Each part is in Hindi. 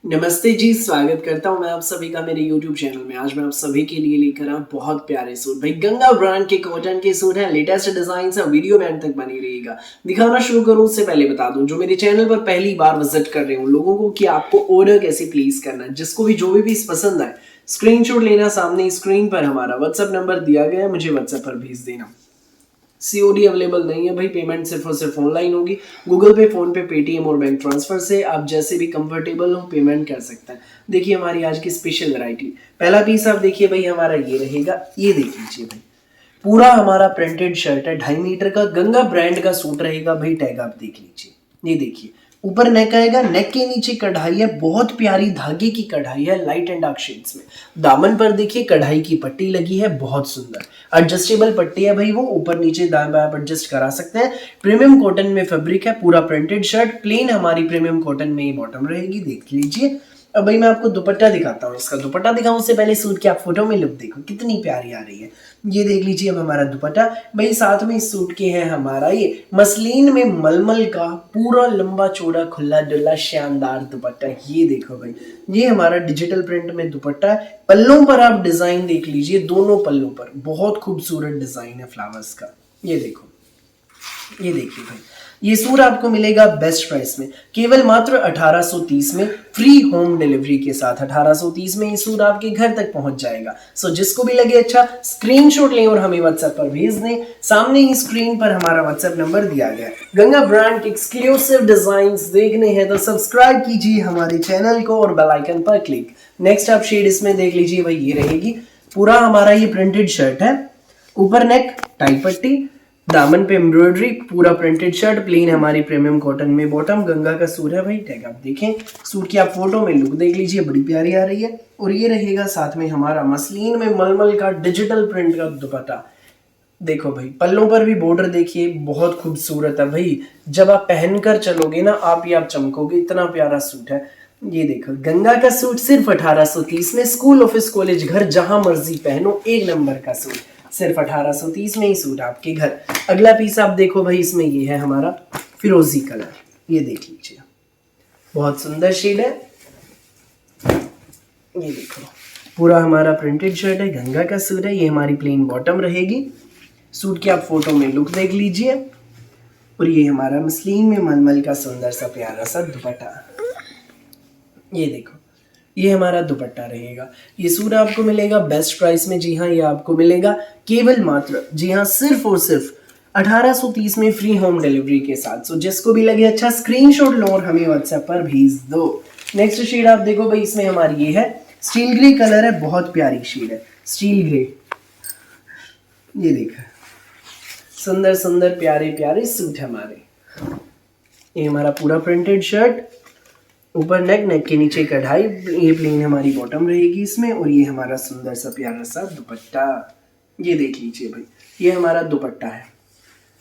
नमस्ते जी, स्वागत करता हूँ मैं आप सभी का मेरे YouTube चैनल में। आज मैं आप सभी के लिए लेकर आया बहुत प्यारे सूट। भाई गंगा ब्रांड के कॉटन के सूट हैं, लेटेस्ट डिजाइन है। वीडियो में अंत तक बनी रहिएगा। दिखाना शुरू करूँ उससे पहले बता दूं, जो मेरे चैनल पर पहली बार विजिट कर रहे हो लोगों को, कि आपको ऑर्डर कैसे प्लेस करना है। जिसको भी जो भी पीस पसंद आए स्क्रीनशॉट लेना, सामने स्क्रीन पर हमारा व्हाट्सएप नंबर दिया गया है, मुझे व्हाट्सएप पर भेज देना। सीओडी अवेलेबल नहीं है भाई, पेमेंट सिर्फ और सिर्फ ऑनलाइन होगी। गूगल पे, फोन पे, पेटीएम और बैंक ट्रांसफर से आप जैसे भी कंफर्टेबल हो पेमेंट कर सकते हैं। देखिए हमारी आज की स्पेशल वैरायटी, पहला पीस आप देखिए भाई हमारा ये रहेगा। ये देख लीजिए भाई, पूरा हमारा प्रिंटेड शर्ट है, 2.5 मीटर का गंगा ब्रांड का सूट रहेगा भाई। टैग आप देख लीजिए, ये देखिए ऊपर नेक आएगा, नेक के नीचे कढ़ाई है, बहुत प्यारी धागे की कढ़ाई है, लाइट एंड डार्क शेड्स में। दामन पर देखिए कढ़ाई की पट्टी लगी है, बहुत सुंदर एडजस्टेबल पट्टी है भाई, वो ऊपर नीचे दाएं बाएं एडजस्ट करा सकते हैं। प्रीमियम कॉटन में फैब्रिक है, पूरा प्रिंटेड शर्ट, प्लेन हमारी प्रीमियम कॉटन में ही बॉटम रहेगी, देख लीजिए। अब भाई मैं आपको दुपट्टा दिखाता हूँ। इसका दुपट्टा दिखाऊं उससे पहले सूट की आप फोटो में लुक देखो कितनी प्यारी आ रही है। ये देख लीजिए अब हमारा दुपट्टा भाई, साथ में इस सूट के है हमारा ये मसलिन में मलमल का पूरा लंबा चौड़ा खुला डुल्ला शानदार दुपट्टा। ये देखो भाई, ये हमारा डिजिटल प्रिंट में दुपट्टा है। पल्लों पर आप डिजाइन देख लीजिए, दोनों पल्लों पर बहुत खूबसूरत डिजाइन है फ्लावर्स का। ये देखो, ये देखिए भाई, ये सूट आपको मिलेगा बेस्ट प्राइस में, केवल मात्र 1830 में, फ्री होम डिलीवरी के साथ। 1830 में ये सूट आपके घर तक पहुंच जाएगा। सो जिसको भी लगे अच्छा, स्क्रीनशॉट लें और हमें व्हाट्सएप पर भेज दें। सामने ही स्क्रीन पर हमारा व्हाट्सएप नंबर दिया गया है। गंगा ब्रांड के एक्सक्लूसिव डिजाइन्स देखने हैं तो सब्सक्राइब कीजिए हमारे चैनल को और बेल आइकन पर क्लिक। नेक्स्ट आप शेड इसमें देख लीजिए भाई, ये रहेगी। पूरा हमारा ये प्रिंटेड शर्ट है, ऊपर नेक, टाई पट्टी, दामन पे एम्ब्रॉयडरी, पूरा प्रिंटेड शर्ट, प्लेन हमारी प्रीमियम कॉटन में बॉटम, गंगा का सूट है भाई। टैग आप देखें, सूट की आप फोटो में लुक देख लीजिए, बड़ी प्यारी आ रही है। और ये रहेगा साथ में हमारा मसलिन में मलमल का डिजिटल प्रिंट का दुपट्टा। देखो भाई, पल्लों पर भी बॉर्डर देखिए, बहुत खूबसूरत है भाई। जब आप पहनकर चलोगे ना आप ही आप चमकोगे, इतना प्यारा सूट है। ये देखो गंगा का सूट सिर्फ 1830 में, स्कूल ऑफिस कॉलेज घर जहां मर्जी पहनो, एक नंबर का सूट सिर्फ 1830 में ही सूट आपके घर। अगला पीस आप देखो भाई, इसमें ये है हमारा फिरोजी कलर। ये देख लीजिए, बहुत सुंदर शेड है। ये देखो, पूरा हमारा प्रिंटेड शर्ट है, गंगा का सूट है। ये हमारी प्लेन बॉटम रहेगी। सूट की आप फोटो में लुक देख लीजिए। और ये हमारा मसलिन में मलमल का सुंदर सा प्यारा सा दुपट्टा। ये देखो, ये हमारा दुपट्टा रहेगा। ये सूट आपको मिलेगा बेस्ट प्राइस में। जी हाँ, ये आपको मिलेगा केवल मात्र, जी हाँ, सिर्फ और सिर्फ 1830 में, फ्री होम डिलीवरी के साथ। सो जिसको भी लगे अच्छा, स्क्रीनशॉट लो और हमें व्हाट्सएप पर भेज दो। नेक्स्ट शेड आप देखो भाई, इसमें हमारी ये है स्टील ग्रे कलर है, बहुत प्यारी शेड है स्टील ग्रे। ये देखा, सुंदर सुंदर प्यारे प्यारे सूट हमारे। ये हमारा पूरा प्रिंटेड शर्ट, ऊपर नेक, नेक के नीचे कढ़ाई, ये प्लेन हमारी बॉटम रहेगी इसमें। और ये हमारा सुंदर सा प्यारा सा दुपट्टा। ये देख लीजिए भाई, ये हमारा दुपट्टा है।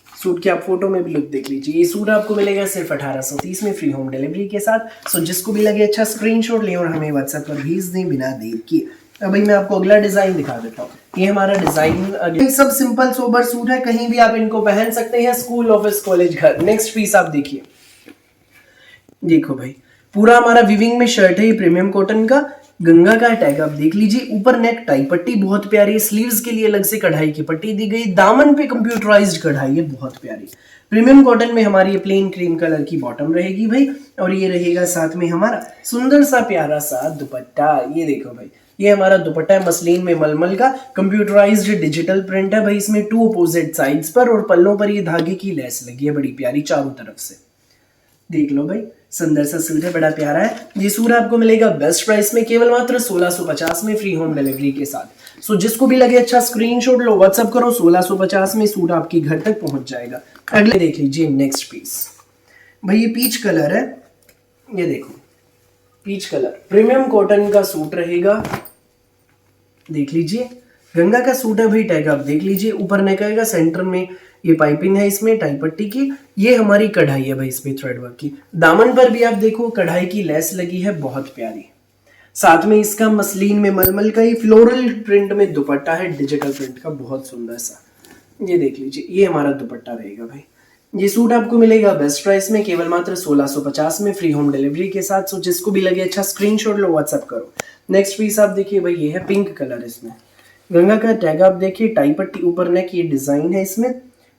सूट की आप फोटो में भी लुक देख लीजिए। ये सूट आपको मिलेगा सिर्फ 1830 में, फ्री होम डिलीवरी के साथ। सो जिसको भी लगे अच्छा, स्क्रीनशॉट लें और हमें व्हाट्सएप पर भेज दें बिना देर किए। अब भाई मैं आपको अगला डिजाइन दिखा देता हूँ। ये हमारा डिजाइन सब सिंपल सोबर सूट है, कहीं भी आप इनको पहन सकते हैं, स्कूल ऑफिस कॉलेज घर। नेक्स्ट पीस आप देखिए, देखो भाई, पूरा हमारा विविंग में शर्ट है, ये प्रीमियम कॉटन का, गंगा का टैग आप देख लीजिए। ऊपर नेक टाई पट्टी बहुत प्यारी, स्लीव्स के लिए अलग से कढ़ाई की पट्टी दी गई, दामन पे कंप्यूटराइज्ड कढ़ाई है, बहुत प्यारी। प्रीमियम कॉटन में हमारी ये प्लेन क्रीम कलर की बॉटम रहेगी भाई। और ये रहेगा साथ में हमारा सुंदर सा प्यारा सा दुपट्टा। ये देखो भाई, ये हमारा दुपट्टा है मसलिन में मलमल का, कंप्यूटराइज्ड डिजिटल प्रिंट है भाई। इसमें 2 अपोजिट साइड्स पर और पल्लों पर ये धागे की लेस लगी है, बड़ी प्यारी चारों तरफ से। देख लो भाई, सुंदर सा सूट है, बड़ा प्यारा है। ये सूट आपको मिलेगा बेस्ट प्राइस में, केवल मात्र 1650 में, फ्री होम डिलीवरी के साथ। सो जिसको भी लगे अच्छा, स्क्रीनशॉट लो, व्हाट्सअप करो, 1650 में सूट आपके घर तक पहुंच जाएगा। अगले देख लीजिए नेक्स्ट पीस भाई, ये पीच कलर है। ये देखो, पीच कलर प्रीमियम कॉटन का सूट रहेगा, देख लीजिए। गंगा का सूट है भाई, टैग आप देख लीजिए। ऊपर नेक आएगा, सेंटर में ये पाइपिंग है इसमें टाई पट्टी की। ये हमारी कढ़ाई है भाई इसमें थ्रेड वर्क की। दामन पर भी आप देखो कढ़ाई की लेस लगी है, बहुत प्यारी। साथ में इसका मसलिन में मलमल का ही फ्लोरल प्रिंट में दुपट्टा है, डिजिटल प्रिंट का, बहुत सुंदर सा। ये देख लीजिए, ये हमारा दुपट्टा रहेगा भाई। ये सूट आपको मिलेगा बेस्ट प्राइस में, केवल मात्र 1650 में, फ्री होम डिलीवरी के साथ। सो जिसको भी लगे अच्छा स्क्रीनशॉट लो, व्हाट्सअप करो। नेक्स्ट पीस आप देखिए भाई, ये है पिंक कलर, इसमें गंगा का टैग आप देखिए, टाई पट्टी ऊपर नेक, ये डिजाइन है इसमें,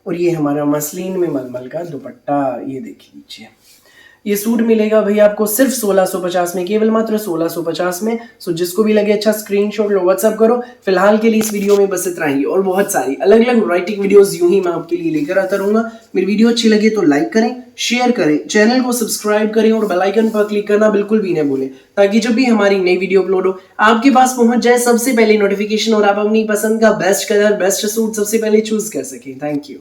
और ये हमारा मसलिन में मलमल का दुपट्टा, ये देख लीजिए। ये सूट मिलेगा भाई आपको सिर्फ 1650 में, केवल मात्र 1650 में। सो जिसको भी लगे अच्छा स्क्रीनशॉट लो, व्हाट्सअप करो। फिलहाल के लिए इस वीडियो में बस इतना ही, और बहुत सारी अलग अलग वैरायटी वीडियोस यूं ही मैं आपके लिए लेकर आता रहूंगा। मेरी वीडियो अच्छी लगे तो लाइक करें, शेयर करें, चैनल को सब्सक्राइब करें और बेल आइकन पर क्लिक करना बिल्कुल भी न भूलें, ताकि जब भी हमारी नई वीडियो अपलोड हो आपके पास पहुंच जाए सबसे पहले नोटिफिकेशन, और आप अपनी पसंद का बेस्ट कलर, बेस्ट सूट सबसे पहले चूज कर सकें। Thank you.